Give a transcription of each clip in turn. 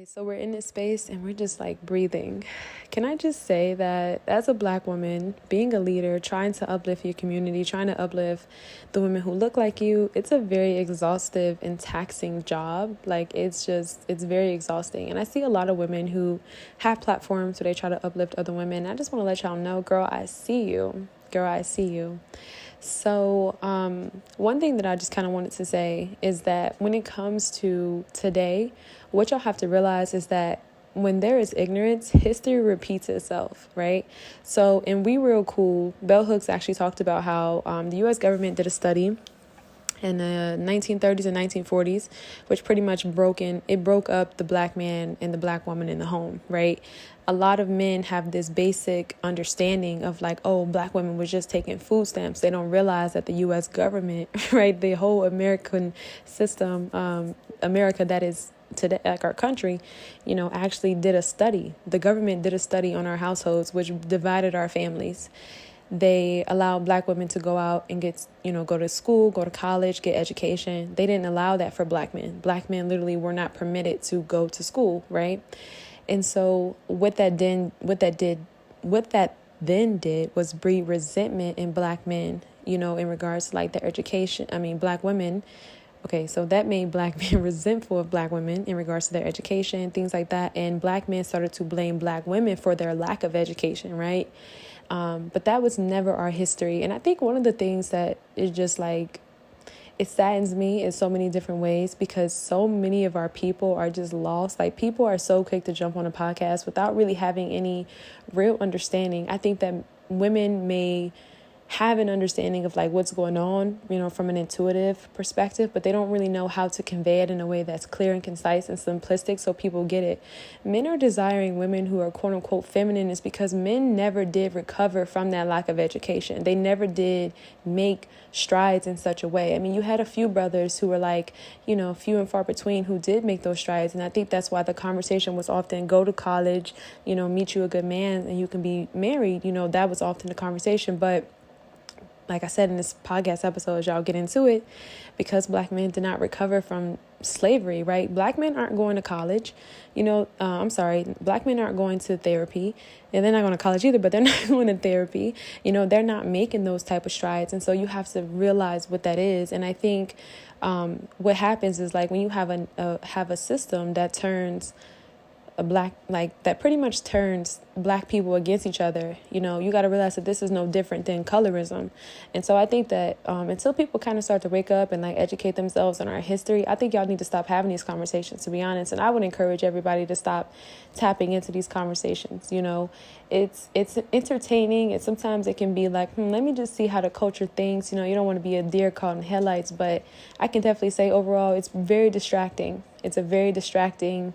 Okay, so we're in this space and we're just like breathing. Can I just say that as a Black woman, being a leader, trying to uplift your community, trying to uplift the women who look like you, it's a very exhaustive and taxing job. It's very exhausting. And I see a lot of women who have platforms where they try to uplift other women. I just want to let y'all know, girl, I see you. Girl, I see you. So one thing that I just kind of wanted to say is that when it comes to today, what y'all have to realize is that when there is ignorance, history repeats itself, right? So in We Real Cool, Bell Hooks actually talked about how the U.S. government did a study in the 1930s and 1940s, which pretty much broke up the Black man and the Black woman in the home, right? A lot of men have this basic understanding of like, oh, Black women was just taking food stamps. They don't realize that the U.S. government, right, the whole American system, America that is today, like our country, actually did a study. The government did a study on our households, which divided our families. They allowed Black women to go out and go to school, go to college, get education. They didn't allow that for Black men. Black men literally were not permitted to go to school, right? And so what that then did was breed resentment in Black men, in regards to like their education. Black women. Okay, so that made Black men resentful of Black women in regards to their education, things like that. And Black men started to blame Black women for their lack of education, right? But that was never our history. And I think one of the things that is just like, it saddens me in so many different ways because so many of our people are just lost. Like, people are so quick to jump on a podcast without really having any real understanding. I think that women may have an understanding of like what's going on, from an intuitive perspective, but they don't really know how to convey it in a way that's clear and concise and simplistic so people get it. Men are desiring women who are quote unquote feminine is because men never did recover from that lack of education. They never did make strides in such a way. You had a few brothers who were like, few and far between who did make those strides. And I think that's why the conversation was often go to college, meet you a good man and you can be married. That was often the conversation. But like I said in this podcast episode, as y'all get into it, because Black men did not recover from slavery, right? Black men aren't going to college. Black men aren't going to therapy, and they're not going to college either, but they're not going to therapy. They're not making those type of strides. And so you have to realize what that is. And I think what happens is like when you have a system that turns that pretty much turns Black people against each other, you got to realize that this is no different than colorism. And so I think that until people kind of start to wake up and like educate themselves on our history, I think y'all need to stop having these conversations, to be honest. And I would encourage everybody to stop tapping into these conversations. It's entertaining, and sometimes it can be like, let me just see how the culture thinks. You don't want to be a deer caught in headlights, but I can definitely say overall it's very distracting. It's very distracting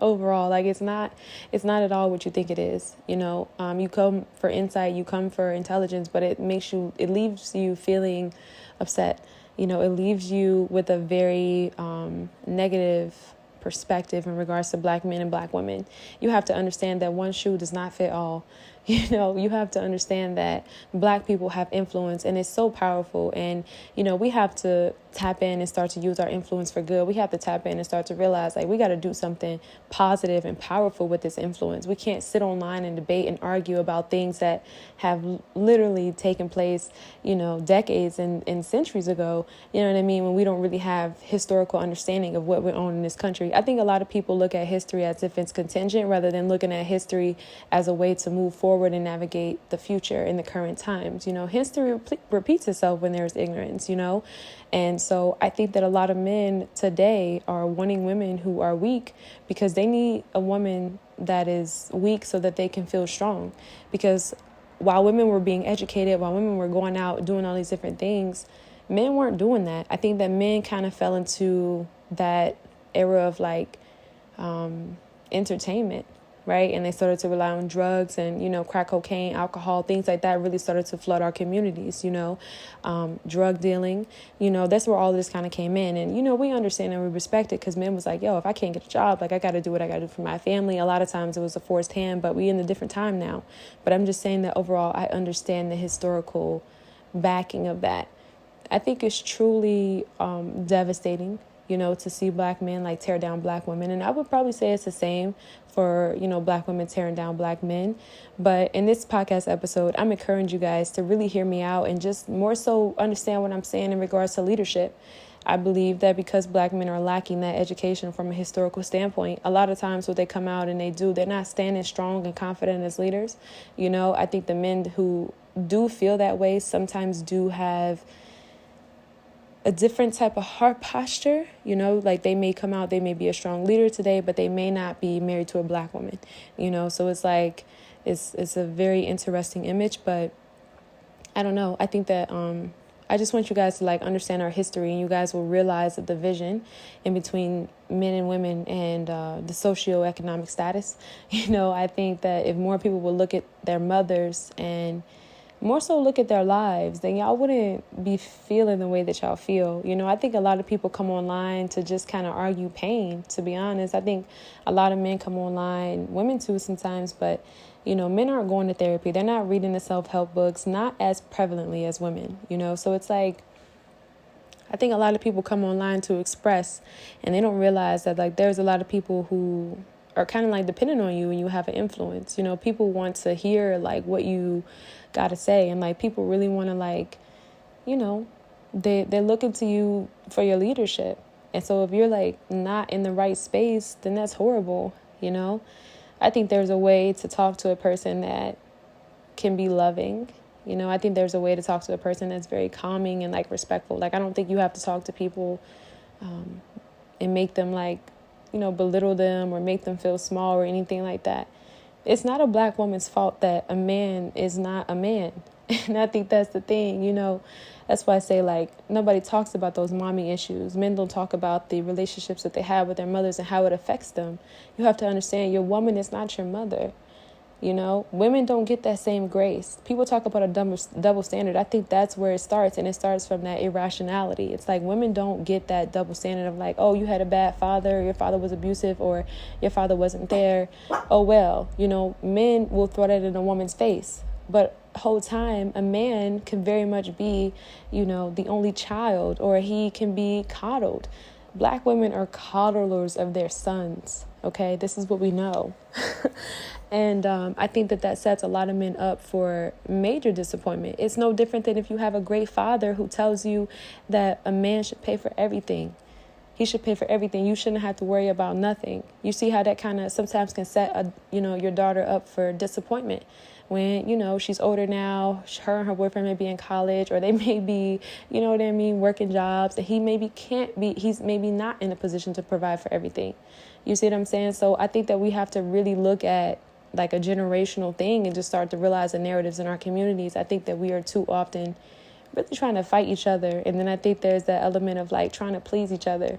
overall. Like, it's not at all what you think it is. You come for insight, you come for intelligence, but it leaves you feeling upset. It leaves you with a very negative perspective in regards to Black men and Black women. You have to understand that one shoe does not fit all. You have to understand that Black people have influence, and it's so powerful. And, we have to tap in and start to use our influence for good. We have to tap in and start to realize like we got to do something positive and powerful with this influence. We can't sit online and debate and argue about things that have literally taken place, decades and centuries ago. You know what I mean? When we don't really have historical understanding of what went on in this country. I think a lot of people look at history as if it's contingent rather than looking at history as a way to move forward and navigate the future in the current times. History repeats itself when there's ignorance, And so I think that a lot of men today are wanting women who are weak because they need a woman that is weak so that they can feel strong. Because while women were being educated, while women were going out doing all these different things, men weren't doing that. I think that men kind of fell into that era of like entertainment, right? And they started to rely on drugs and, crack cocaine, alcohol, things like that really started to flood our communities, drug dealing, that's where all this kind of came in. And, we understand and we respect it because men was like, yo, if I can't get a job, like I got to do what I got to do for my family. A lot of times it was a forced hand, but we in a different time now. But I'm just saying that overall, I understand the historical backing of that. I think it's truly devastating to see black men like tear down black women. And I would probably say it's the same for, black women tearing down black men. But in this podcast episode, I'm encouraging you guys to really hear me out and just more so understand what I'm saying in regards to leadership. I believe that because black men are lacking that education from a historical standpoint, a lot of times what they come out and they do, they're not standing strong and confident as leaders. I think the men who do feel that way sometimes do have a different type of heart posture, like they may come out, they may be a strong leader today, but they may not be married to a black woman, so it's like, it's a very interesting image, but I don't know. I think that, I just want you guys to like understand our history, and you guys will realize the division in between men and women and the socioeconomic status. I think that if more people would look at their mothers and more so look at their lives, then y'all wouldn't be feeling the way that y'all feel. I think a lot of people come online to just kind of argue pain, to be honest. I think a lot of men come online, women too sometimes, but, men aren't going to therapy. They're not reading the self-help books, not as prevalently as women, So it's like, I think a lot of people come online to express, and they don't realize that, like, there's a lot of people who are kind of like dependent on you and you have an influence. People want to hear like what you got to say, and like people really want to like, they're looking to you for your leadership. And so if you're like not in the right space, then that's horrible. I think there's a way to talk to a person that can be loving. I think there's a way to talk to a person that's very calming and like respectful. Like, I don't think you have to talk to people and make them like, belittle them or make them feel small or anything like that. It's not a black woman's fault that a man is not a man. And I think that's the thing, That's why I say, like, nobody talks about those mommy issues. Men don't talk about the relationships that they have with their mothers and how it affects them. You have to understand your woman is not your mother. Women don't get that same grace. People talk about a double standard. I think that's where it starts, and it starts from that irrationality. It's like women don't get that double standard of like, oh, you had a bad father, your father was abusive, or your father wasn't there. Oh, well, men will throw that in a woman's face. But whole time, a man can very much be, the only child, or he can be coddled. Black women are coddlers of their sons. Okay, this is what we know. And I think that sets a lot of men up for major disappointment. It's no different than if you have a great father who tells you that a man should pay for everything. He should pay for everything. You shouldn't have to worry about nothing. You see how that kind of sometimes can set your daughter up for disappointment. When, she's older now, her and her boyfriend may be in college, or they may be, working jobs, and he's maybe not in a position to provide for everything. You see what I'm saying? So I think that we have to really look at like a generational thing and just start to realize the narratives in our communities. I think that we are too often really trying to fight each other. And then I think there's that element of like trying to please each other.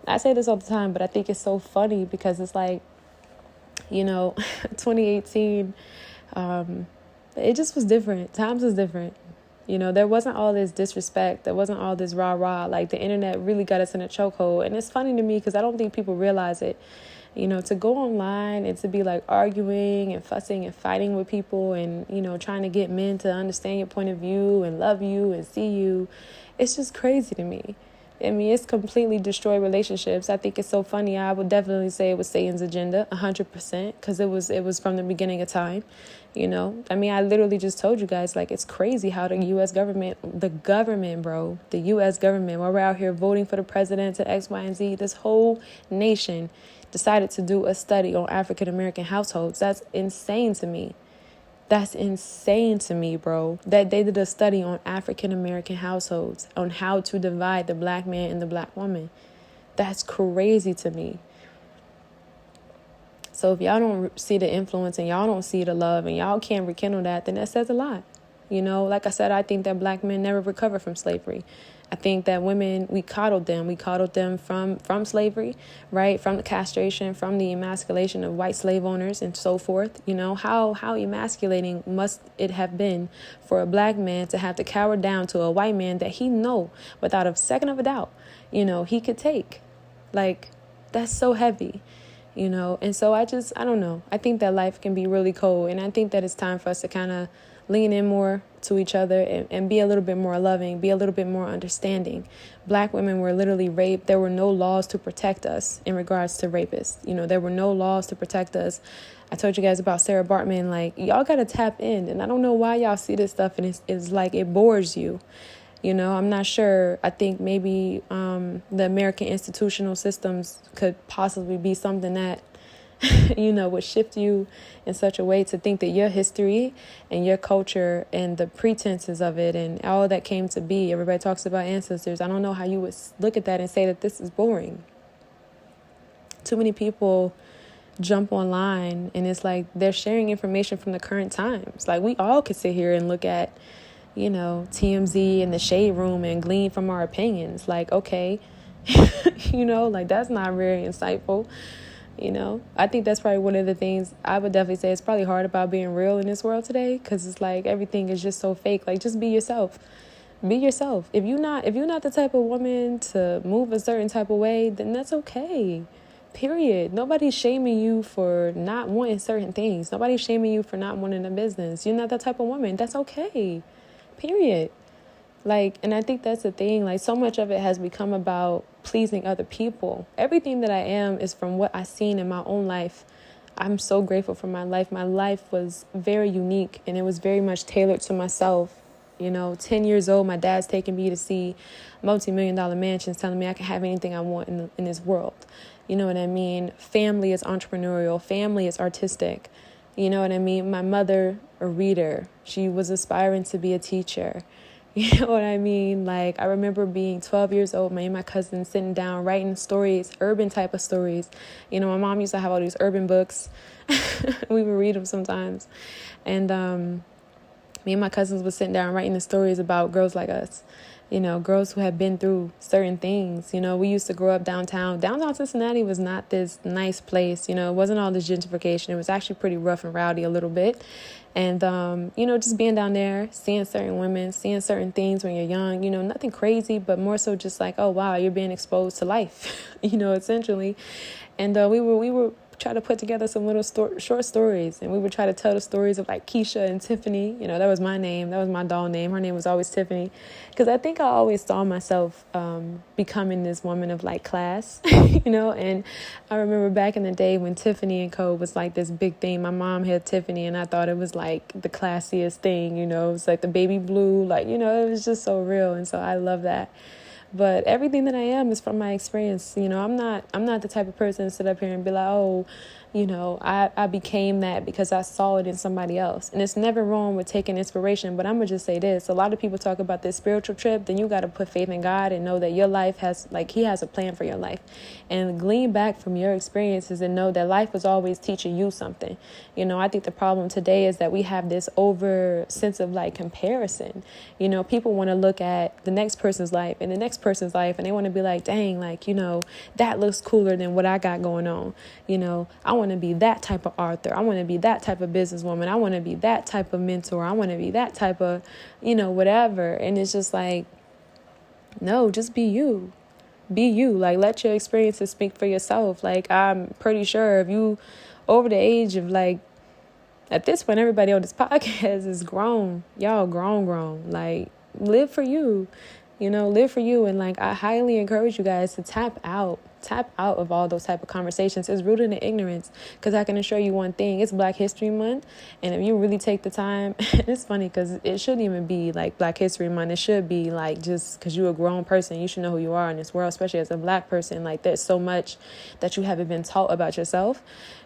I say this all the time, but I think it's so funny because it's like, 2018, it just was different. Times was different. There wasn't all this disrespect. There wasn't all this rah-rah. Like, the internet really got us in a chokehold. And it's funny to me because I don't think people realize it. To go online and to be like arguing and fussing and fighting with people and, trying to get men to understand your point of view and love you and see you. It's just crazy to me. I mean, it's completely destroyed relationships. I think it's so funny. I would definitely say it was Satan's agenda, 100%, because it was from the beginning of time. I mean, I literally just told you guys, like, it's crazy how the U.S. government, the U.S. government, while we're out here voting for the president and X, Y, and Z, this whole nation decided to do a study on African-American households. That's insane to me. That's insane to me, bro. That they did a study on African-American households, on how to divide the black man and the black woman. That's crazy to me. So if y'all don't see the influence and y'all don't see the love and y'all can't rekindle that, then that says a lot. Like I said, I think that black men never recover from slavery. I think that women, we coddled them. We coddled them from slavery, right? From the castration, from the emasculation of white slave owners and so forth. How emasculating must it have been for a black man to have to cower down to a white man that he know without a second of a doubt, he could take. Like, that's so heavy. And so I don't know. I think that life can be really cold. And I think that it's time for us to kind of lean in more to each other and be a little bit more loving, be a little bit more understanding. Black women were literally raped. There were no laws to protect us in regards to rapists. There were no laws to protect us. I told you guys about Sarah Bartman. Like, y'all got to tap in. And I don't know why y'all see this stuff and it's like it bores you. I'm not sure. I think maybe the American institutional systems could possibly be something that, would shift you in such a way to think that your history and your culture and the pretenses of it and all that came to be, everybody talks about ancestors. I don't know how you would look at that and say that this is boring. Too many people jump online and it's like they're sharing information from the current times. Like, we all could sit here and look at, TMZ and the Shade Room and glean from our opinions. Like, okay, like that's not very insightful. I think that's probably one of the things I would definitely say it's probably hard about being real in this world today, because it's like everything is just so fake. Like, just be yourself. Be yourself. If you're not the type of woman to move a certain type of way, then that's okay. Period. Nobody's shaming you for not wanting certain things. Nobody's shaming you for not wanting a business. You're not that type of woman. That's okay. Period. Like, and I think that's the thing. Like, so much of it has become about pleasing other people. Everything that I am is from what I've seen in my own life. I'm so grateful for my life. My life was very unique and it was very much tailored to myself. 10 years old, my dad's taking me to see multi-million-dollar mansions, telling me I can have anything I want in this world. You know what I mean? Family is entrepreneurial. Family is artistic. You know what I mean? My mother, a reader. She was aspiring to be a teacher. You know what I mean? Like, I remember being 12 years old, me and my cousin sitting down, writing stories, urban type of stories. My mom used to have all these urban books. We would read them sometimes. And me and my cousins were sitting down writing the stories about girls like us. Girls who had been through certain things. We used to grow up downtown. Downtown Cincinnati was not this nice place. It wasn't all this gentrification. It was actually pretty rough and rowdy a little bit. And, just being down there, seeing certain women, seeing certain things when you're young, nothing crazy, but more so just like, oh, wow, you're being exposed to life, essentially. And we were try to put together some little short stories, and we would try to tell the stories of like Keisha and Tiffany. That was my name. That was my doll name. Her name was always Tiffany, because I think I always saw myself becoming this woman of like class, and I remember back in the day when Tiffany and Co was like this big thing. My mom had Tiffany and I thought it was like the classiest thing, it was like the baby blue, like, it was just so real. And so I love that. But everything that I am is from my experience. I'm not the type of person to sit up here and be like, oh, I became that because I saw it in somebody else. And it's never wrong with taking inspiration. But I'm going to just say this. A lot of people talk about this spiritual trip. Then you got to put faith in God and know that your life has, like, he has a plan for your life. And glean back from your experiences and know that life was always teaching you something. I think the problem today is that we have this over sense of like comparison. People want to look at the next person's life and the next person's life, and they want to be like, dang, like, that looks cooler than what I got going on. I want to be that type of author. I want to be that type of businesswoman. I want to be that type of mentor. I want to be that type of, whatever. And it's just like, no, just be you. Be you. Like, let your experiences speak for yourself. Like, I'm pretty sure if you over the age of like, at this point, everybody on this podcast is grown. Y'all grown. Like, live for you. Live for you. And like, I highly encourage you guys to tap out of all those type of conversations. It's rooted in ignorance, because I can assure you one thing, it's Black History Month. And if you really take the time, it's funny because it shouldn't even be like Black History Month. It should be like, just because you're a grown person, you should know who you are in this world, especially as a Black person. Like, there's so much that you haven't been taught about yourself,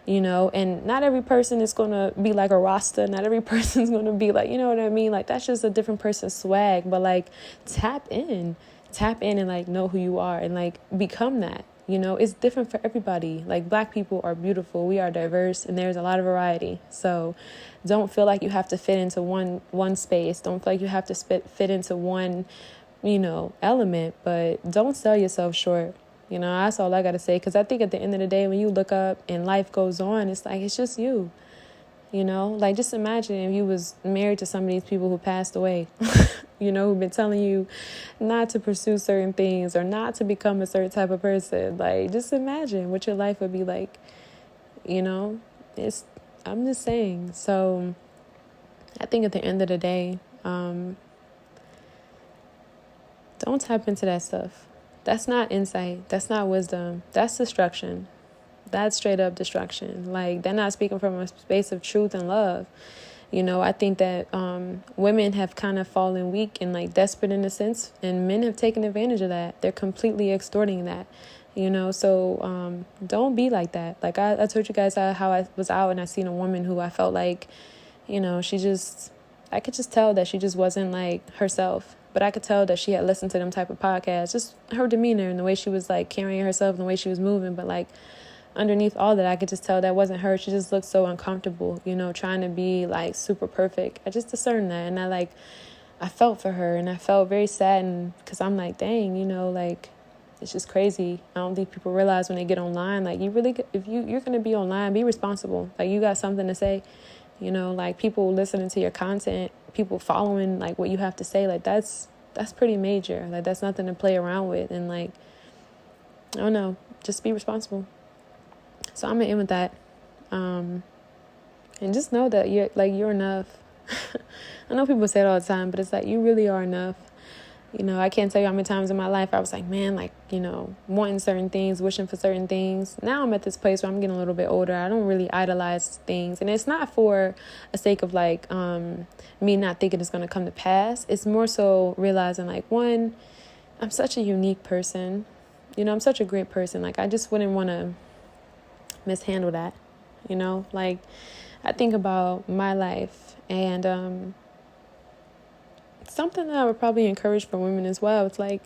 and not every person is going to be like a Rasta. Not every person's going to be like, you know what I mean? Like, that's just a different person's swag. But like, tap in and like know who you are and like become that. It's different for everybody. Like, Black people are beautiful. We are diverse, and there's a lot of variety. So don't feel like you have to fit into one space. Don't feel like you have to fit into one, element, but don't sell yourself short. That's all I got to say. Because I think at the end of the day, when you look up and life goes on, it's like, it's just you. Like, just imagine if you was married to some of these people who passed away, who've been telling you not to pursue certain things or not to become a certain type of person. Like, just imagine what your life would be like. I'm just saying. So I think at the end of the day, don't tap into that stuff. That's not insight. That's not wisdom. That's destruction. That's straight up destruction. Like, they're not speaking from a space of truth and love. I think that women have kind of fallen weak and like desperate in a sense, and men have taken advantage of that. They're completely extorting that, so don't be like that. Like I told you guys how I was out and I seen a woman who I felt like, I could just tell that she just wasn't like herself. But I could tell that she had listened to them type of podcasts, just her demeanor and the way she was like carrying herself and the way she was moving. But like underneath all that, I could just tell that wasn't her. She just looked so uncomfortable, trying to be like super perfect. I just discerned that. And I felt for her, and I felt very saddened because I'm like, dang, like it's just crazy. I don't think people realize when they get online, like you're going to be online, be responsible. Like you got something to say, like people listening to your content, people following like what you have to say. Like that's pretty major. Like that's nothing to play around with. And like, I don't know, just be responsible. So I'm gonna end with that, and just know that you're enough. I know people say it all the time, but it's like you really are enough. I can't tell you how many times in my life I was like, man, like wanting certain things, wishing for certain things. Now I'm at this place where I'm getting a little bit older. I don't really idolize things, and it's not for a sake of like me not thinking it's gonna come to pass. It's more so realizing like, one, I'm such a unique person. I'm such a great person. Like I just wouldn't want to mishandle that, like I think about my life, and something that I would probably encourage for women as well. It's like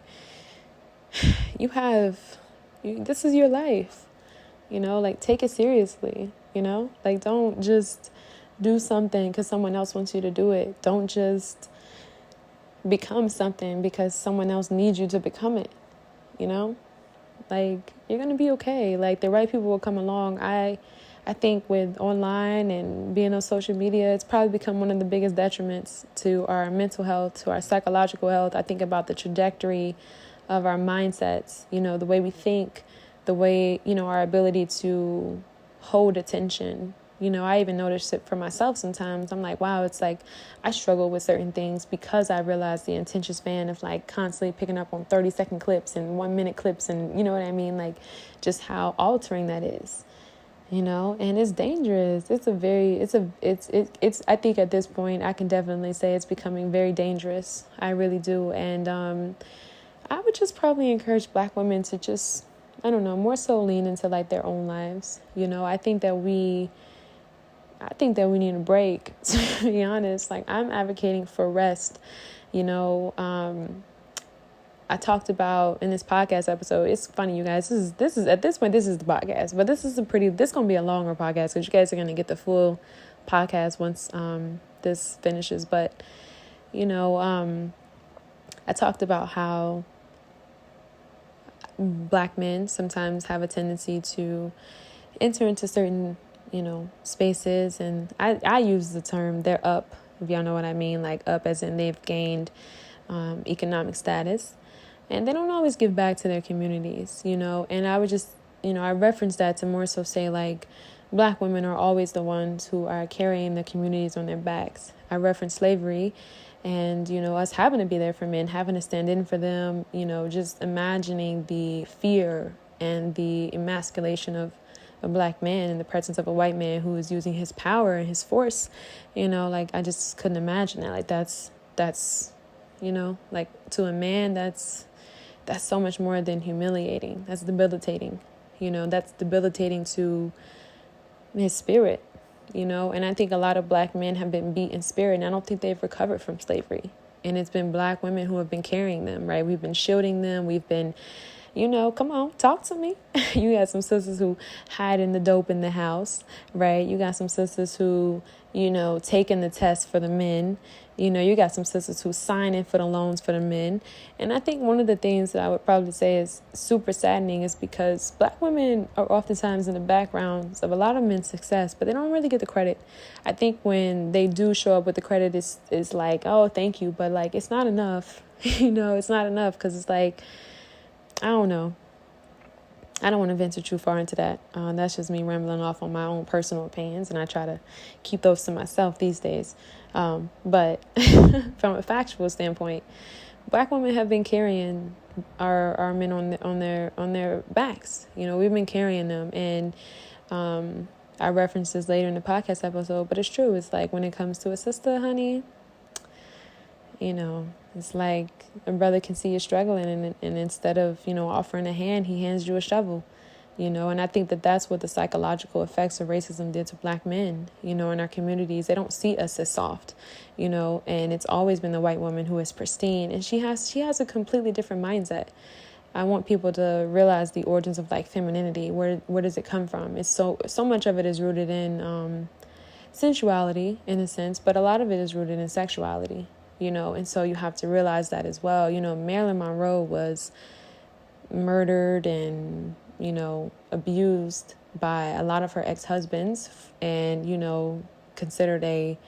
this is your life, like take it seriously, like don't just do something because someone else wants you to do it. Don't just become something because someone else needs you to become it, like you're going to be okay. Like the right people will come along. I think with online and being on social media, it's probably become one of the biggest detriments to our mental health, to our psychological health. I think about the trajectory of our mindsets, the way we think, the way, our ability to hold attention. I even notice it for myself sometimes. I'm like, wow, it's like I struggle with certain things because I realize the attention span of like constantly picking up on 30-second clips and 1-minute clips, and you know what I mean? Like just how altering that is, and it's dangerous. I think at this point I can definitely say it's becoming very dangerous. I really do. And I would just probably encourage Black women to just, I don't know, more so lean into like their own lives. I think that we need a break, to be honest. Like I'm advocating for rest. I talked about in this podcast episode, it's funny, you guys, this is at this point, this is the podcast, but this going to be a longer podcast because you guys are going to get the full podcast once this finishes. But, I talked about how Black men sometimes have a tendency to enter into certain, spaces. And I use the term they're up, if y'all know what I mean, like up as in they've gained economic status. And they don't always give back to their communities, and I would just, I reference that to more so say like Black women are always the ones who are carrying the communities on their backs. I reference slavery and, us having to be there for men, having to stand in for them, just imagining the fear and the emasculation of a Black man in the presence of a white man who is using his power and his force, like I just couldn't imagine that. Like that's, like to a man, that's so much more than humiliating. That's debilitating. That's debilitating to his spirit, and I think a lot of Black men have been beat in spirit, and I don't think they've recovered from slavery. And it's been Black women who have been carrying them, right? We've been shielding them. We've been, come on, talk to me. You got some sisters who hiding the dope in the house, right? You got some sisters who, taking the test for the men. You got some sisters who signing for the loans for the men. And I think one of the things that I would probably say is super saddening is because Black women are oftentimes in the backgrounds of a lot of men's success, but they don't really get the credit. I think when they do show up with the credit, it's like, oh, thank you. But like, it's not enough. It's not enough because it's like, I don't know. I don't want to venture too far into that. That's just me rambling off on my own personal opinions, and I try to keep those to myself these days. But from a factual standpoint, Black women have been carrying our men on their backs. We've been carrying them, and I reference this later in the podcast episode, but it's true. It's like when it comes to a sister, honey, it's like a brother can see you struggling, and instead of, offering a hand, he hands you a shovel, and I think that that's what the psychological effects of racism did to Black men, in our communities. They don't see us as soft, and it's always been the white woman who is pristine, and she has a completely different mindset. I want people to realize the origins of like femininity. Where does it come from? It's so much of it is rooted in sensuality in a sense, but a lot of it is rooted in sexuality. And so you have to realize that as well. Marilyn Monroe was murdered and, abused by a lot of her ex-husbands and, considered a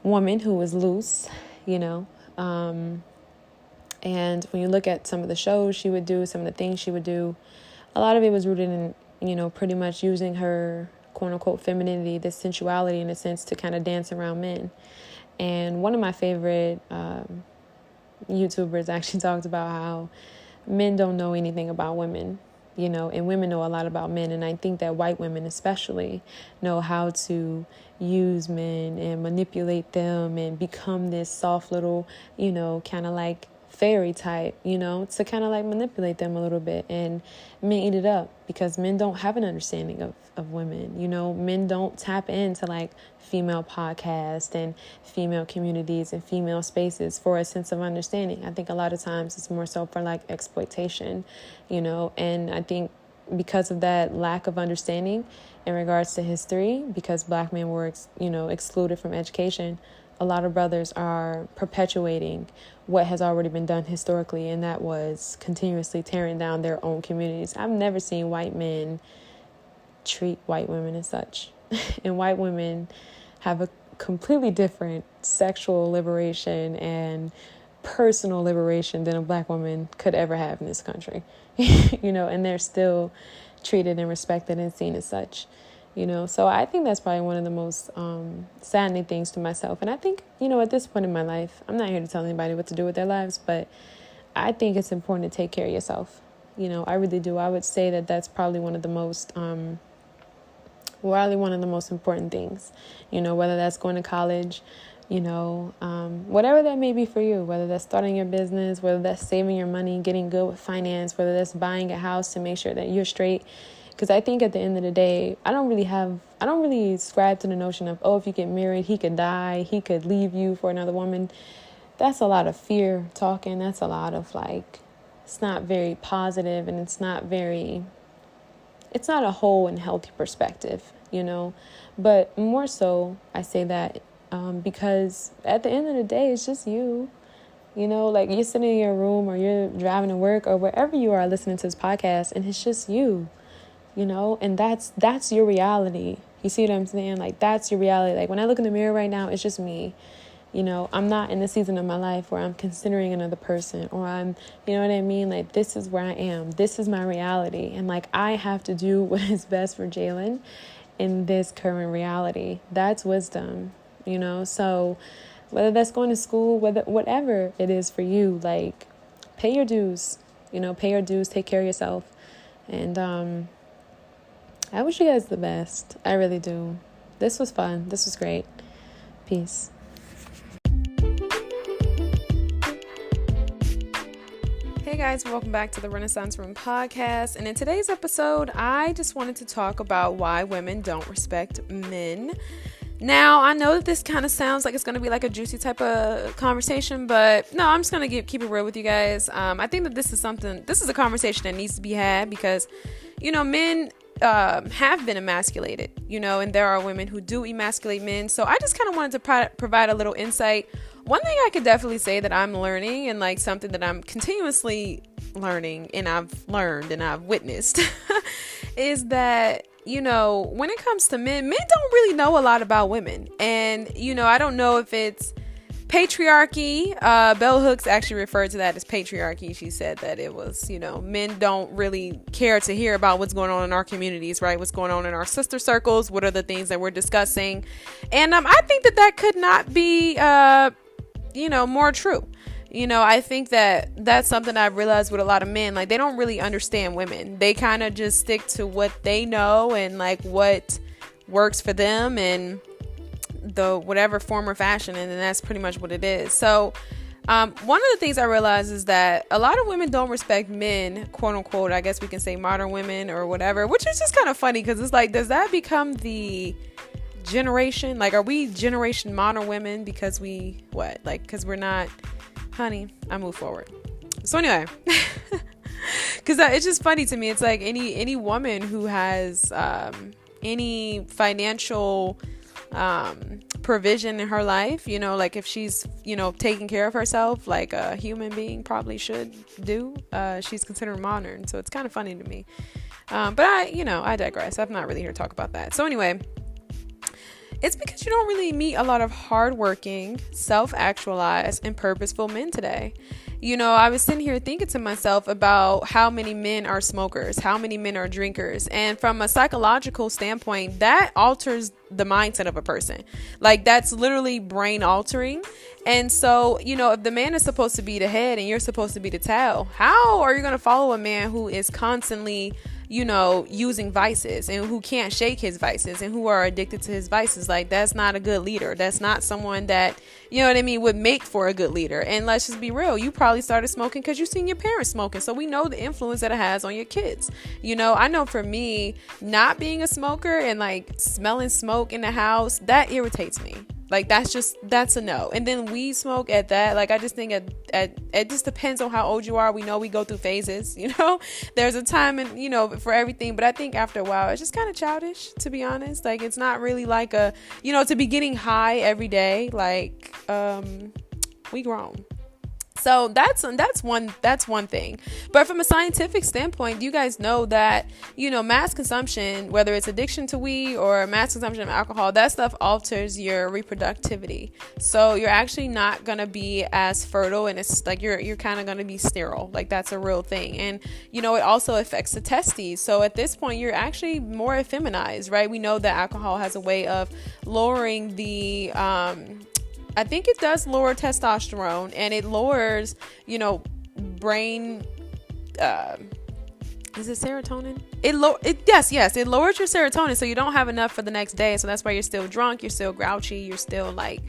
woman who was loose, and when you look at some of the shows she would do, some of the things she would do, a lot of it was rooted in, pretty much using her quote unquote femininity, this sensuality in a sense, to kind of dance around men. And one of my favorite YouTubers actually talked about how men don't know anything about women, and women know a lot about men. And I think that white women especially know how to use men and manipulate them and become this soft little, kind of like fairy type, to kind of like manipulate them a little bit. And men eat it up because men don't have an understanding of women. Men don't tap into like female podcasts and female communities and female spaces for a sense of understanding. I think a lot of times it's more so for like exploitation, and I think because of that lack of understanding in regards to history, because Black men were, excluded from education, a lot of brothers are perpetuating what has already been done historically, and that was continuously tearing down their own communities. I've never seen white men treat white women as such. And white women have a completely different sexual liberation and personal liberation than a Black woman could ever have in this country. And they're still treated and respected and seen as such. So I think that's probably one of the most saddening things to myself. And I think, at this point in my life, I'm not here to tell anybody what to do with their lives, but I think it's important to take care of yourself. I really do. I would say that that's probably one of the most important things, whether that's going to college, whatever that may be for you, whether that's starting your business, whether that's saving your money, getting good with finance, whether that's buying a house to make sure that you're straight. Because I think at the end of the day, I don't really ascribe to the notion of, if you get married, he could die, he could leave you for another woman. That's a lot of fear talking. That's a lot of it's not very positive, and it's not a whole and healthy perspective, But more so, I say that because at the end of the day, it's just you. You're sitting in your room or you're driving to work or wherever you are listening to this podcast, and it's just you. And that's your reality. You see what I'm saying? That's your reality. When I look in the mirror right now, it's just me. I'm not in the season of my life where I'm considering another person, or I'm, what I mean? This is where I am. This is my reality. And I have to do what is best for Jalen in this current reality. That's wisdom, So whether that's going to school, whatever it is for you, pay your dues, take care of yourself. And, I wish you guys the best. I really do. This was fun. This was great. Peace. Hey guys, welcome back to the Renaissance Room podcast. And in today's episode, I just wanted to talk about why women don't respect men. Now, I know that this kind of sounds like it's going to be a juicy type of conversation, but no, I'm just going to keep it real with you guys. I think that this is a conversation that needs to be had because, men have been emasculated, and there are women who do emasculate men. So I just kind of wanted to provide a little insight. One thing I could definitely say that I'm learning, and something that I'm continuously learning, and I've learned and I've witnessed is that, when it comes to men don't really know a lot about women. And, I don't know if it's patriarchy. Bell Hooks actually referred to that as patriarchy. She said that it was, men don't really care to hear about what's going on in our communities, right? What's going on in our sister circles? What are the things that we're discussing? And I think that could not be, more true. I think that that's something I've realized with a lot of men. Like, they don't really understand women. They kind of just stick to what they know and like what works for them and the whatever form or fashion, and then that's pretty much what it is. So one of the things I realized is that a lot of women don't respect men, quote unquote, I guess we can say modern women or whatever, which is just kind of funny because it's like, does that become the generation? Like, are we generation modern women because because we're not, honey, I move forward. So anyway, because it's just funny to me. It's like any woman who has any financial provision in her life, like if she's, taking care of herself like a human being probably should do, she's considered modern. So it's kind of funny to me. But I digress. I'm not really here to talk about that. So anyway, it's because you don't really meet a lot of hardworking, self-actualized, and purposeful men today. I was sitting here thinking to myself about how many men are smokers, how many men are drinkers. And from a psychological standpoint, that alters the mindset of a person. Like, that's literally brain altering. And so, if the man is supposed to be the head and you're supposed to be the tail, how are you going to follow a man who is constantly using vices and who can't shake his vices and who are addicted to his vices? Like, that's not a good leader. That's not someone that, would make for a good leader. And let's just be real. You probably started smoking because you seen your parents smoking. So we know the influence that it has on your kids. I know for me, not being a smoker and like smelling smoke in the house, that irritates me. Like, that's a no. And then weed smoke at that. Like, I just think it just depends on how old you are. We know we go through phases, there's a time and, for everything. But I think after a while, it's just kind of childish, to be honest. Like, it's not really like to be getting high every day. Like, we grown. So that's one thing. But from a scientific standpoint, you guys know that, mass consumption, whether it's addiction to weed or mass consumption of alcohol, that stuff alters your reproductivity. So you're actually not going to be as fertile, and it's like you're kind of going to be sterile. Like, that's a real thing. And, it also affects the testes. So at this point, you're actually more effeminized, right? We know that alcohol has a way of lowering the, I think it does lower testosterone, and it lowers, brain, is it serotonin? Yes, it lowers your serotonin, so you don't have enough for the next day. So that's why you're still drunk, you're still grouchy, you're still like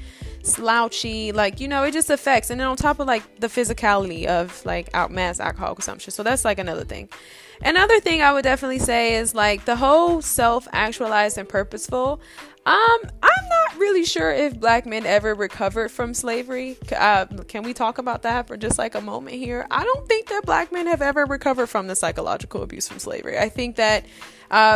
slouchy, like, it just affects. And then on top of like the physicality of like mass alcohol consumption. So that's like another thing. Another thing I would definitely say is like the whole self-actualized and purposeful. I'm not really sure if black men ever recovered from slavery. Can we talk about that for just like a moment here? I don't think that black men have ever recovered from the psychological abuse from slavery. I think that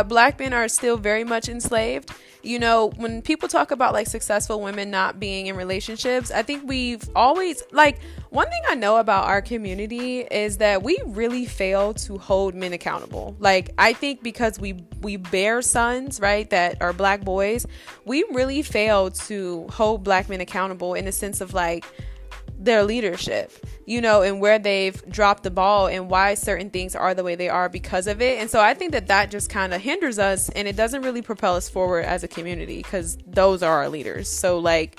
black men are still very much enslaved. When people talk about like successful women not being in relationships, I think we've always, like, one thing I know about our community is that we really fail to hold men accountable. Like, I think because we bear sons, right, that are black boys, we really fail to hold black men accountable in the sense of like their leadership, and where they've dropped the ball and why certain things are the way they are because of it. And so I think that just kind of hinders us, and it doesn't really propel us forward as a community because those are our leaders. So like,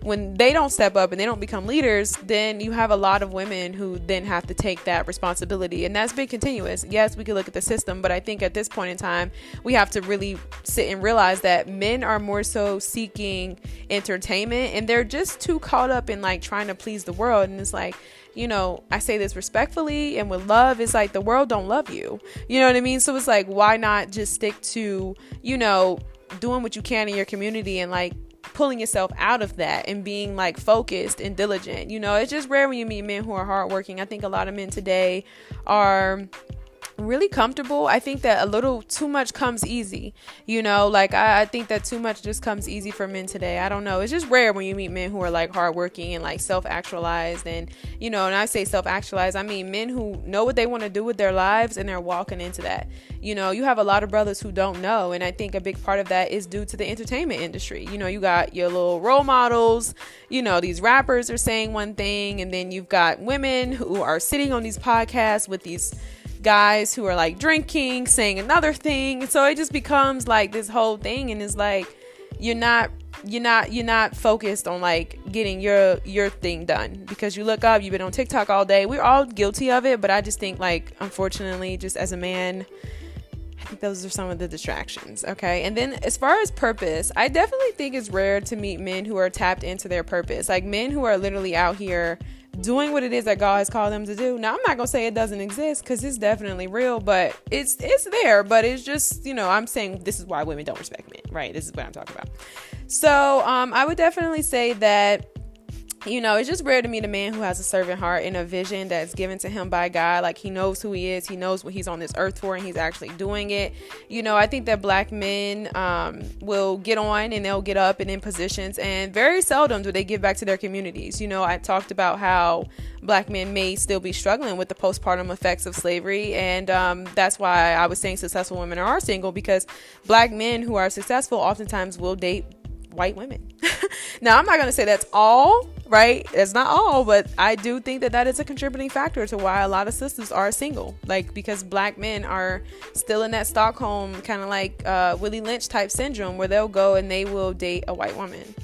when they don't step up and they don't become leaders, then you have a lot of women who then have to take that responsibility. And that's been continuous. Yes, we could look at the system, but I think at this point in time, we have to really sit and realize that men are more so seeking entertainment, and they're just too caught up in like trying to please the world. And it's like, I say this respectfully and with love, it's like the world don't love you. You know what I mean? So it's like, why not just stick to, doing what you can in your community and like pulling yourself out of that and being like focused and diligent. It's just rare when you meet men who are hardworking. I think a lot of men today are really comfortable. I think that a little too much comes easy, like I think that too much just comes easy for men today. I don't know, it's just rare when you meet men who are like hardworking and like self-actualized, and and I say self-actualized, I mean men who know what they want to do with their lives and they're walking into that. You have a lot of brothers who don't know, and I think a big part of that is due to the entertainment industry. You got your little role models, these rappers are saying one thing, and then you've got women who are sitting on these podcasts with these guys who are like drinking, saying another thing. And so it just becomes like this whole thing, and it's like you're not focused on like getting your thing done, because you look up, you've been on TikTok all day. We're all guilty of it, but I just think like, unfortunately, just as a man, I think those are some of the distractions. Okay. And then as far as purpose, I definitely think it's rare to meet men who are tapped into their purpose, like men who are literally out here doing what it is that God has called them to do. Now, I'm not gonna say it doesn't exist, because it's definitely real, but it's there. But it's just, I'm saying this is why women don't respect men, right? This is what I'm talking about. So I would definitely say that it's just rare to meet a man who has a servant heart and a vision that's given to him by God. Like, he knows who he is, he knows what he's on this earth for, and he's actually doing it. I think that black men will get on and they'll get up and in positions, and very seldom do they give back to their communities. I talked about how black men may still be struggling with the postpartum effects of slavery, and that's why I was saying successful women are single, because black men who are successful oftentimes will date white women. Now, I'm not going to say that's all, right? That's not all, but I do think that is a contributing factor to why a lot of sisters are single, like, because black men are still in that Stockholm kind of like Willie Lynch type syndrome, where they'll go and they will date a white woman.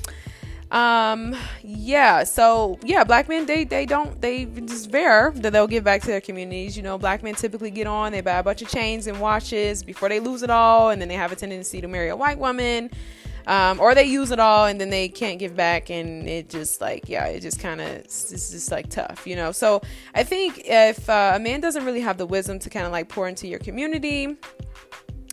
Black men, they just rare that they'll give back to their communities. Black men typically get on, they buy a bunch of chains and watches before they lose it all, and then they have a tendency to marry a white woman. Or they use it all and then they can't give back, and it just like, it just kind of, it's just like tough, So I think if a man doesn't really have the wisdom to kind of like pour into your community,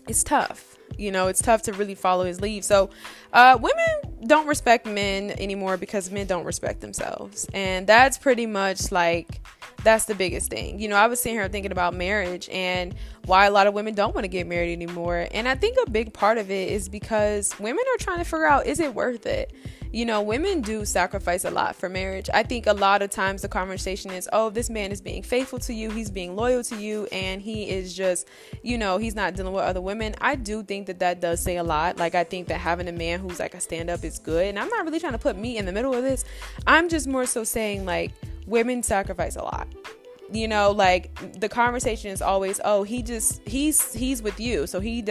it's tough. It's tough to really follow his lead. So women don't respect men anymore because men don't respect themselves. And that's pretty much like, that's the biggest thing. I was sitting here thinking about marriage and why a lot of women don't want to get married anymore. And I think a big part of it is because women are trying to figure out, is it worth it? Women do sacrifice a lot for marriage. I think a lot of times the conversation is, oh, this man is being faithful to you, he's being loyal to you, and he is just, he's not dealing with other women. I do think that does say a lot. Like, I think that having a man who's like a stand-up is good. And I'm not really trying to put me in the middle of this. I'm just more so saying, like, women sacrifice a lot. Like, the conversation is always, oh, he's with you, so he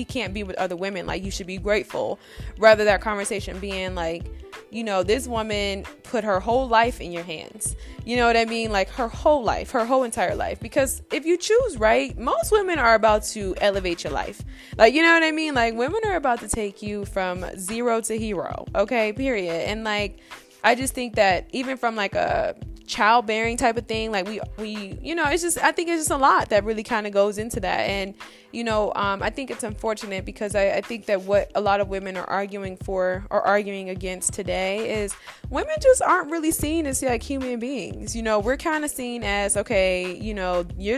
can't be with other women, like, you should be grateful, rather that conversation being like, this woman put her whole life in your hands. You know what I mean? Like, her whole life, her whole entire life. Because if you choose right, most women are about to elevate your life. Like, you know what I mean? Like, women are about to take you from zero to hero. Okay, period. And like, I just think that even from like a childbearing type of thing, like we it's just, I think it's just a lot that really kind of goes into that. And I think it's unfortunate, because I think that what a lot of women are arguing for or arguing against today is women just aren't really seen as like human beings. We're kind of seen as, okay,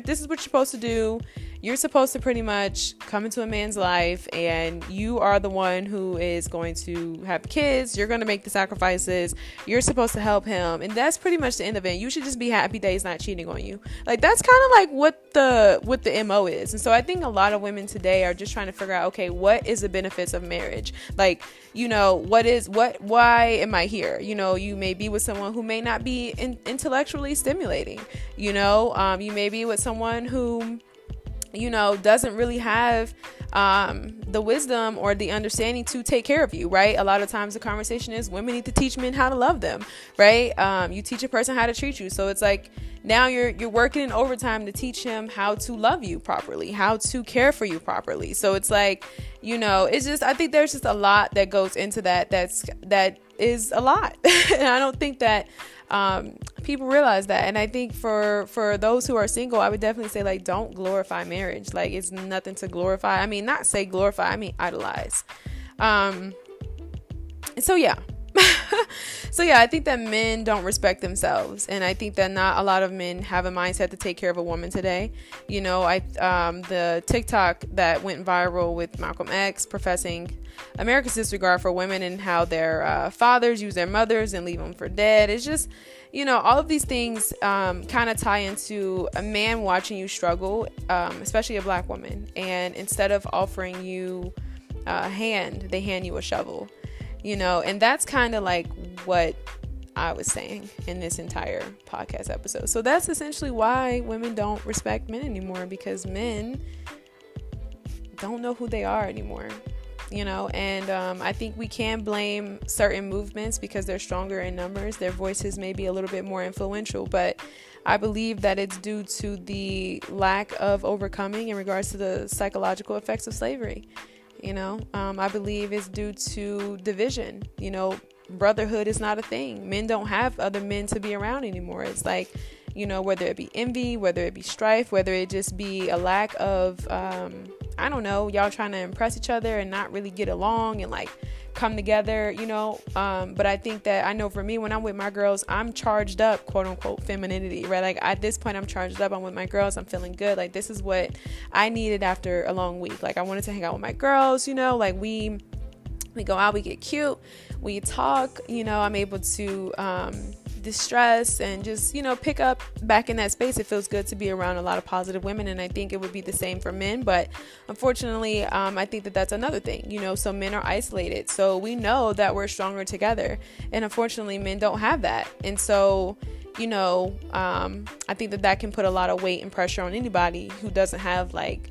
this is what you're supposed to do. You're supposed to pretty much come into a man's life, and you are the one who is going to have kids. You're going to make the sacrifices. You're supposed to help him. And that's pretty much the end of it. You should just be happy that he's not cheating on you. Like, that's kind of like what the MO is. And so I think a lot of women today are just trying to figure out, okay, what is the benefits of marriage? Like, why am I here? You may be with someone who may not be intellectually stimulating. You may be with someone who doesn't really have the wisdom or the understanding to take care of you, right? A lot of times the conversation is women need to teach men how to love them, right? You teach a person how to treat you. So it's like, now you're working in overtime to teach him how to love you properly, how to care for you properly. So it's like, it's just, I think there's just a lot that goes into that is a lot. And I don't think that people realize that. And I think for those who are single, I would definitely say, like, don't glorify marriage. Like, it's nothing to glorify. I mean, not say glorify, I mean idolize. And so yeah, So yeah, I think that men don't respect themselves, and I think that not a lot of men have a mindset to take care of a woman today. The TikTok that went viral with Malcolm X professing America's disregard for women and how their fathers use their mothers and leave them for dead. It's just, all of these things kind of tie into a man watching you struggle, especially a black woman, and instead of offering you a hand, they hand you a shovel. And that's kind of like what I was saying in this entire podcast episode. So that's essentially why women don't respect men anymore, because men don't know who they are anymore, and I think we can blame certain movements because they're stronger in numbers. Their voices may be a little bit more influential, but I believe that it's due to the lack of overcoming in regards to the psychological effects of slavery. I believe it's due to division. Brotherhood is not a thing. Men don't have other men to be around anymore. It's like, whether it be envy, whether it be strife, whether it just be a lack of, y'all trying to impress each other and not really get along and like come together, but I think that I know for me, when I'm with my girls, I'm charged up, quote unquote, femininity, right? Like at this point, I'm charged up. I'm with my girls. I'm feeling good. Like this is what I needed after a long week. Like I wanted to hang out with my girls, like we go out, we get cute, we talk, I'm able to distress and just pick up back in that space. It feels good to be around a lot of positive women, and I think it would be the same for men, but unfortunately I think that that's another thing, so men are isolated, so we know that we're stronger together, and unfortunately men don't have that. And so I think that can put a lot of weight and pressure on anybody who doesn't have like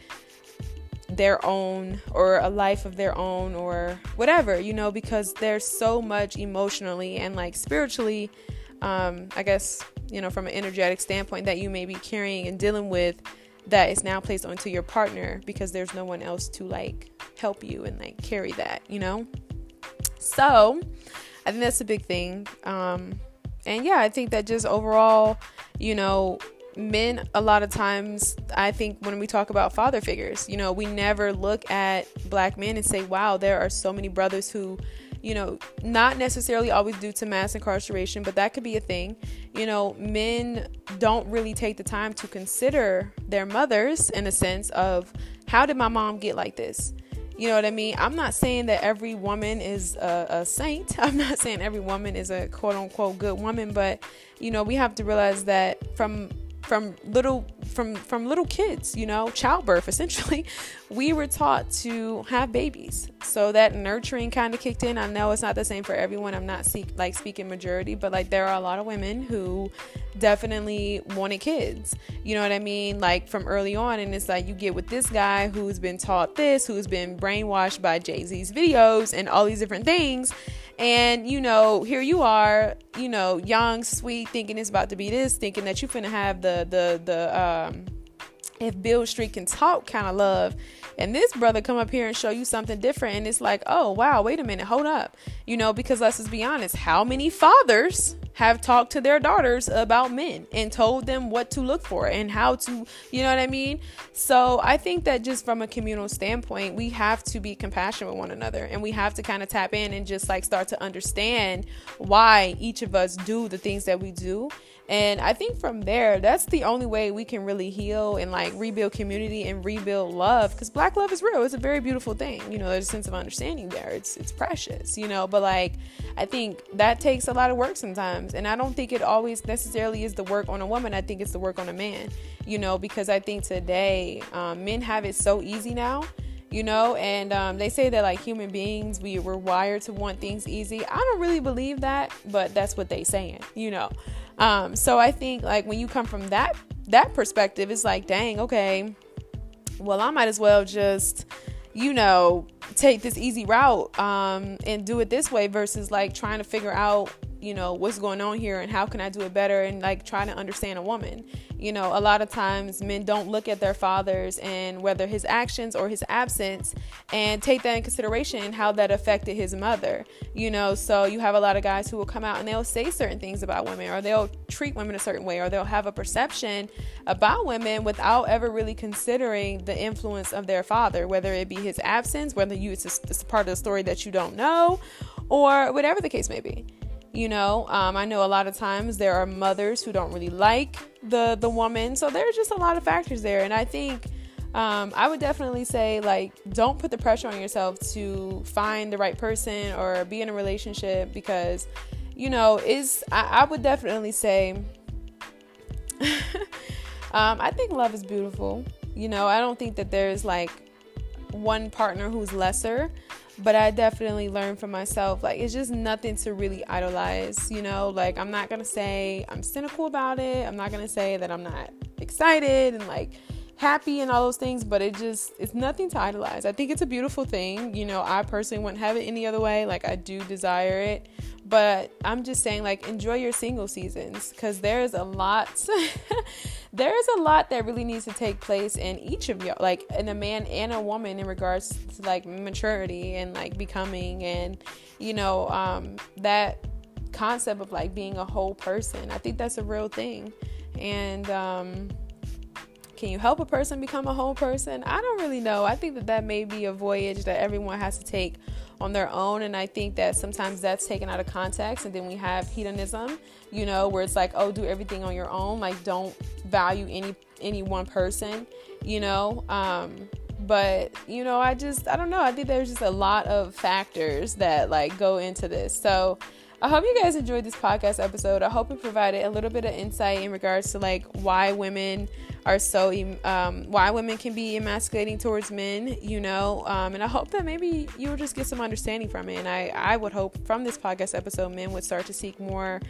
their own or a life of their own or whatever, because there's so much emotionally and like spiritually, I guess, from an energetic standpoint that you may be carrying and dealing with that is now placed onto your partner because there's no one else to like help you and like carry that, So I think that's a big thing. And yeah, I think that just overall, men, a lot of times, I think when we talk about father figures, we never look at black men and say, wow, there are so many brothers who, not necessarily always due to mass incarceration, but that could be a thing. Men don't really take the time to consider their mothers in a sense of, how did my mom get like this? You know what I mean? I'm not saying that every woman is a saint. I'm not saying every woman is a quote unquote good woman, but we have to realize that from little kids, childbirth, essentially, we were taught to have babies. So that nurturing kind of kicked in. I know it's not the same for everyone. I'm not speaking majority, but like there are a lot of women who definitely wanted kids. You know what I mean? Like from early on, and it's like you get with this guy who's been taught this, who's been brainwashed by Jay-Z's videos and all these different things. And, here you are, young, sweet, thinking it's about to be this, thinking that you're finna have the if Bill Street can talk kind of love. And this brother come up here and show you something different. And it's like, oh, wow, wait a minute, hold up. Because let's just be honest, how many fathers have talked to their daughters about men and told them what to look for and how to, you know what I mean? So I think that just from a communal standpoint, we have to be compassionate with one another, and we have to kind of tap in and just like start to understand why each of us do the things that we do. And I think from there, that's the only way we can really heal and like rebuild community and rebuild love, because black love is real. It's a very beautiful thing. There's a sense of understanding there. It's precious, but like I think that takes a lot of work sometimes. And I don't think it always necessarily is the work on a woman. I think it's the work on a man, because I think today men have it so easy now. And they say that like human beings, we're wired to want things easy. I don't really believe that, but that's what they saying, so I think like when you come from that perspective, it's like, dang, okay, well, I might as well just, take this easy route and do it this way versus like trying to figure out, what's going on here and how can I do it better, and like trying to understand a woman. A lot of times men don't look at their fathers and whether his actions or his absence and take that in consideration and how that affected his mother. So you have a lot of guys who will come out and they'll say certain things about women, or they'll treat women a certain way, or they'll have a perception about women without ever really considering the influence of their father, whether it be his absence, whether it's a part of the story that you don't know, or whatever the case may be. I know a lot of times there are mothers who don't really like the woman. So there's just a lot of factors there. And I think I would definitely say, like, don't put the pressure on yourself to find the right person or be in a relationship because, I would definitely say, I think love is beautiful. I don't think that there's like one partner who's lesser. But I definitely learned from myself, like, it's just nothing to really idolize, like, I'm not going to say I'm cynical about it. I'm not going to say that I'm not excited and like happy and all those things, but it's nothing to idolize. I think it's a beautiful thing. I personally wouldn't have it any other way. Like, I do desire it, but I'm just saying, like, enjoy your single seasons because there's a lot that really needs to take place in each of y'all, like in a man and a woman, in regards to like maturity and like becoming and that concept of like being a whole person. I think that's a real thing. And can you help a person become a whole person? I don't really know. I think that may be a voyage that everyone has to take on their own, and I think that sometimes that's taken out of context, and then we have hedonism, where it's like, oh, do everything on your own, like don't value any one person, but I don't know. I think there's just a lot of factors that like go into this. So I hope you guys enjoyed this podcast episode. I hope it provided a little bit of insight in regards to like why women can be emasculating towards men, and I hope that maybe you will just get some understanding from it. And I would hope from this podcast episode, men would start to seek more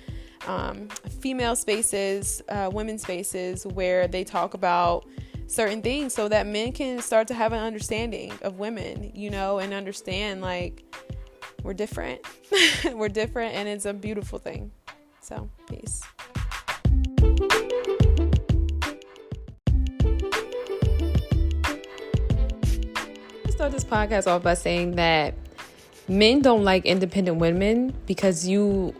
female spaces, women's spaces where they talk about certain things so that men can start to have an understanding of women, and understand like we're different. We're different, and it's a beautiful thing. So, peace. Start this podcast off by saying that men don't like independent women because you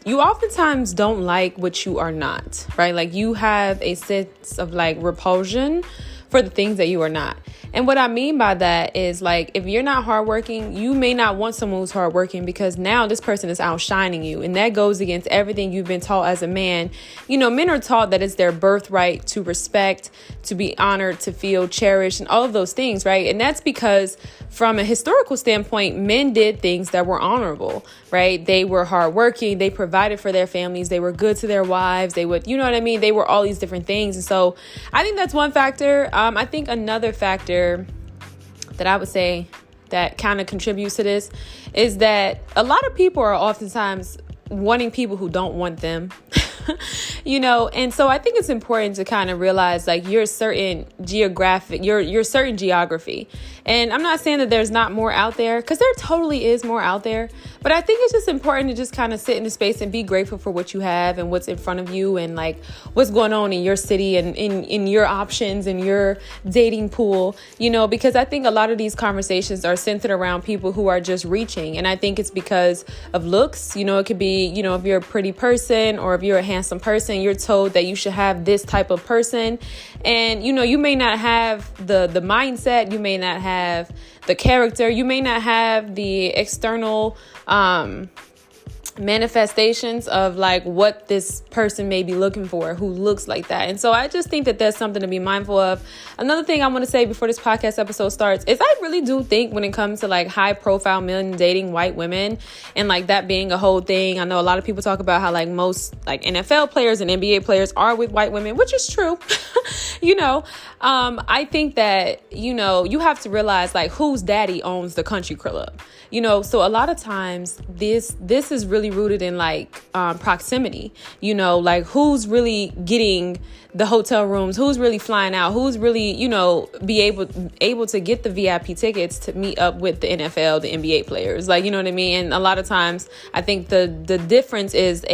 oftentimes don't like what you are not, right? Like, you have a sense of like repulsion for the things that you are not. And what I mean by that is, like, if you're not hardworking, you may not want someone who's hardworking because now this person is outshining you. And that goes against everything you've been taught as a man. Men are taught that it's their birthright to respect, to be honored, to feel cherished, and all of those things, right? And that's because from a historical standpoint, men did things that were honorable, right? They were hardworking. They provided for their families. They were good to their wives. They would, They were all these different things. And so I think that's one factor. I think another factor that I would say that kind of contributes to this is that a lot of people are oftentimes wanting people who don't want them. And so I think it's important to kind of realize like your certain certain geography. And I'm not saying that there's not more out there, because there totally is more out there. But I think it's just important to just kind of sit in the space and be grateful for what you have and what's in front of you and like what's going on in your city and in your options and your dating pool, because I think a lot of these conversations are centered around people who are just reaching. And I think it's because of looks. It could be, if you're a pretty person or if you're a handsome person, you're told that you should have this type of person. And, you may not have the mindset, you may not have the character, you may not have the external manifestations of like what this person may be looking for who looks like that. And so I just think that there's something to be mindful of. Another thing I want to say before this podcast episode starts is I really do think when it comes to like high profile men dating white women and like that being a whole thing, I know a lot of people talk about how like most like NFL players and NBA players are with white women, which is true. I think that, you have to realize like whose daddy owns the country club, so a lot of times this is really rooted in like proximity, like who's really getting the hotel rooms, who's really flying out, who's really, be able to get the VIP tickets to meet up with the NFL, the NBA players, like, you know what I mean? And a lot of times I think the difference is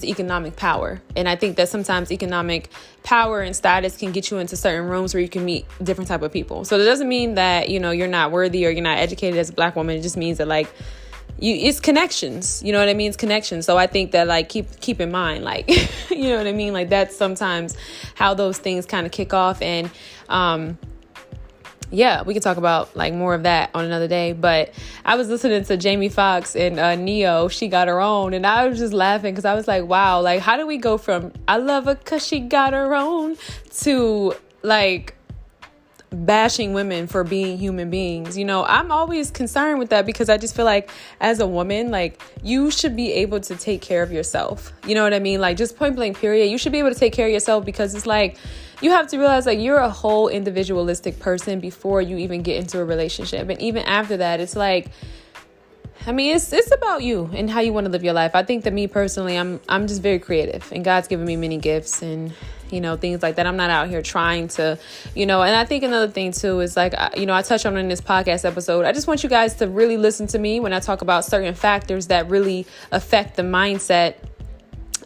economic power. And I think that sometimes economic power and status can get you into certain rooms where you can meet different type of people. So that doesn't mean that, you're not worthy or you're not educated as a Black woman. It just means that like it's connections, you know what I mean? It's connections. So I think that like keep in mind, like, you know what I mean? Like that's sometimes how those things kind of kick off. And yeah, we can talk about like more of that on another day. But I was listening to Jamie Foxx and Neo. She got her own, and I was just laughing because I was like, wow, like how do we go from I love her because she got her own to like bashing women for being human beings? I'm always concerned with that because I just feel like as a woman, like you should be able to take care of yourself. You know what I mean? Like just point blank period. You should be able to take care of yourself because it's like you have to realize like you're a whole individualistic person before you even get into a relationship. And even after that, it's like, I mean, it's about you and how you want to live your life. I think that me personally, I'm just very creative and God's given me many gifts and things like that. I'm not out here trying to, and I think another thing too is like, I touch on in this podcast episode. I just want you guys to really listen to me when I talk about certain factors that really affect the mindset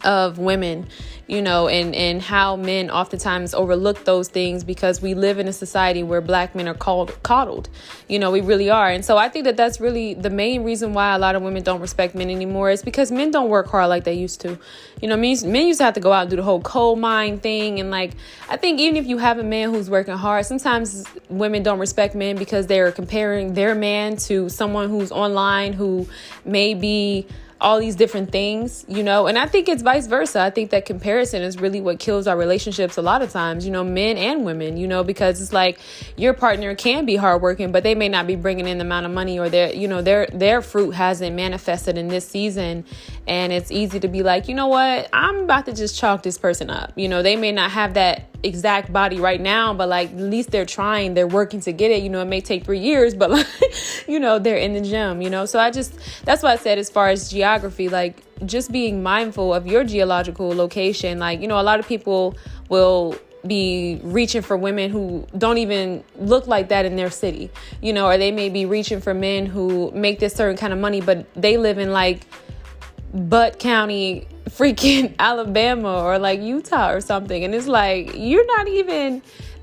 of women, and how men oftentimes overlook those things because we live in a society where Black men are coddled. We really are. And so I think that that's really the main reason why a lot of women don't respect men anymore is because men don't work hard like they used to. Men used to have to go out and do the whole coal mine thing. And like, I think even if you have a man who's working hard, sometimes women don't respect men because they're comparing their man to someone who's online who may be all these different things, and I think it's vice versa. I think that comparison is really what kills our relationships a lot of times, men and women, because it's like your partner can be hardworking, but they may not be bringing in the amount of money or their fruit hasn't manifested in this season. And it's easy to be like, you know what, I'm about to just chalk this person up. They may not have that exact body right now, but like at least they're trying, they're working to get it. It may take 3 years, but like, they're in the gym, so that's why I said as far as geography, like just being mindful of your geological location. Like, a lot of people will be reaching for women who don't even look like that in their city, or they may be reaching for men who make this certain kind of money, but they live in like Butt County, freaking Alabama or like Utah or something. And it's like,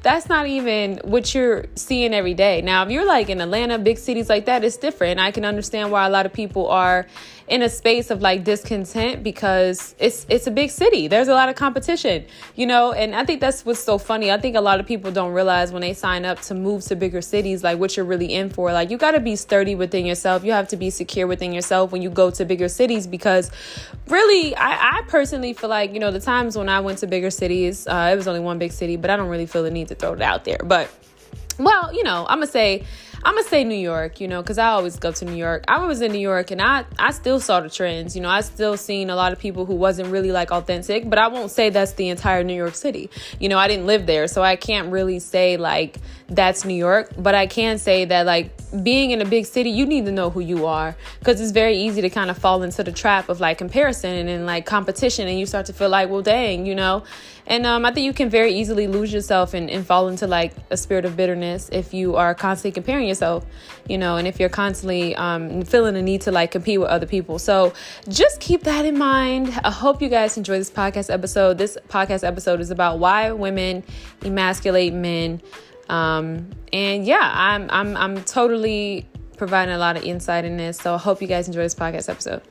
that's not even what you're seeing every day. Now, if you're like in Atlanta, big cities like that, it's different. I can understand why a lot of people are in a space of like discontent because it's a big city. There's a lot of competition, and I think that's what's so funny. I think a lot of people don't realize when they sign up to move to bigger cities, like what you're really in for. Like you got to be sturdy within yourself. You have to be secure within yourself when you go to bigger cities, because really, I personally feel like, the times when I went to bigger cities, it was only one big city, but I don't really feel the need to throw it out there. But well, I'm gonna say New York, because I always go to New York. I was in New York and I still saw the trends. I still seen a lot of people who wasn't really like authentic, but I won't say that's the entire New York City. I didn't live there, so I can't really say like that's New York, but I can say that like being in a big city, you need to know who you are, because it's very easy to kind of fall into the trap of like comparison and like competition, and you start to feel like, well, dang, And I think you can very easily lose yourself and fall into like a spirit of bitterness if you are constantly comparing yourself, and if you're constantly feeling a need to like compete with other people. So just keep that in mind. I hope you guys enjoy this podcast episode. This podcast episode is about why women emasculate men. And yeah, I'm totally providing a lot of insight in this. So I hope you guys enjoy this podcast episode.